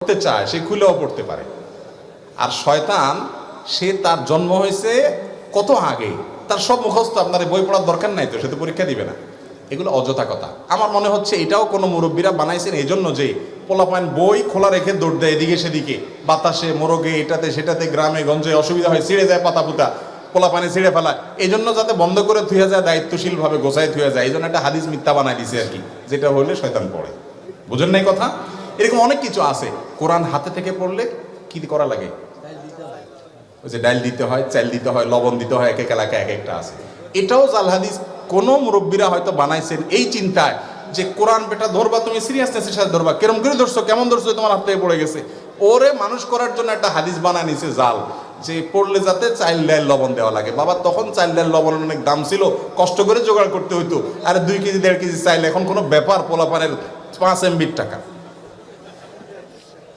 পড়তে চায় সে খুলেও পড়তে পারে। আর শয়তান সে তার জন্ম হয়েছে কত আগে, তার সব মুখস্থ, আপনার বই পড়ার দরকার নাই তো, সে তো পরীক্ষা দিবে না। এগুলো অযথা কথা। আমার মনে হচ্ছে এটাও কোনো মুরব্বীরা বানাইছেন এই জন্য যে পোলাপান বই খোলা রেখে দৌড় দেয় এদিকে সেদিকে, বাতাসে মোরগে এটাতে সেটাতে, গ্রামে গঞ্জে অসুবিধা হয়, ছিঁড়ে যায় পাতা পুতা, পোলাপানে ছিঁড়ে ফেলায়, এই জন্য যাতে বন্ধ করে থুয়ে যায়, দায়িত্বশীলভাবে গোছায় থুয়ে যায়, এই জন্য একটা হাদিস মিথ্যা বানাই দিছে আর কি, যেটা হইলে শয়তান পড়ে। বুঝেন নাই কথা? এরকম অনেক কিছু আছে। কোরআন হাতে থেকে পড়লে কি করা লাগে? ওই যে ডাল দিতে হয়, চাল দিতে হয়, লবণ দিতে হয়, এক এক এলাকায় এক একটা আছে। এটাও জাল হাদিস কোন মুরব্বীরা হয়তো বানাইছেন এই চিন্তায় যে কোরআন বেটা ধরবা তুমি সিরিয়াসনেসের সাথে ধরবা, কেরম করে ধরছো, কেমন ধরছো, তোমার হাত থেকে পড়ে গেছে, ওরে মানুষ করার জন্য একটা হাদিস বানায় নিছে জাল, যে পড়লে যাতে চাল ডাল লবণ দেওয়া লাগে। বাবা তখন চাল ডাল লবণের অনেক দাম ছিল, কষ্ট করে জোগাড় করতে হইতো। আর 2 কেজি 1.5 কেজি চাইল এখন কোনো ব্যাপার, পোলাপানের 5 MB টাকা।